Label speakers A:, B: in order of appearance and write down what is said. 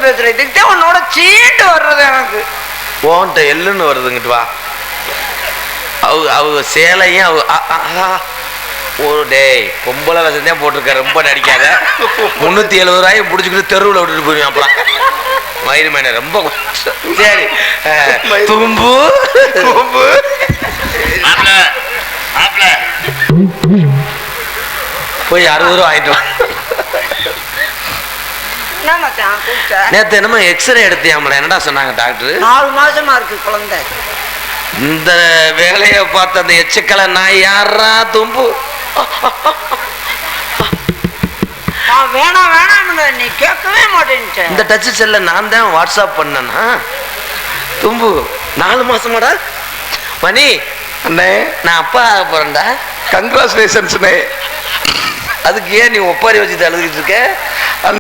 A: பேசுற இதுக்கு தான் உன்னோட சீண்டு வர்றது எனக்கு.
B: ஓன்ட்ட எள்ளுன்னு வருதுங்கிட்டு வா. அவங்க சேலையும் ஒரு டேய் பொம்பளை வசதியாக போட்டிருக்க, ரொம்ப நடிக்காத. 370 ரூபாயும் பிடிச்சிக்கிட்டு தெருவில் விட்டுட்டு போயிருவேன். அப்புறம் மயிறு மேன ரொம்ப சரி. தும்பு தும்பு போய் 60 ரூபா வாங்கிட்டு வா. நேத்து என்னமோ எக்ஸ்ரே எடுத்தியாமல, என்னடா சொன்னாங்க டாக்டர்?
A: 4 மாசமா இருக்கு குழந்தை.
B: இந்த வேலையை பார்த்த அந்த எச்சக்கலை நான் யாரா தும்பு?
A: வேணாம் வேணாம் நீ கேட்கவே மாட்டேன்.
B: இந்த டச் செல்ல நான் தான் வாட்ஸ்அப் பண்ணனா. தும்பு 4 மாசமாடா மணி அண்ணே, நான் அப்பா ஆக போறேன்டா.
C: கங்க்ராச்சுலேஷன்ஸ்ண்ணே.
B: அதுக்கு ஏன் நீ ஒப்பாரி வச்சுட்டு அழுதுகிட்டு இருக்க?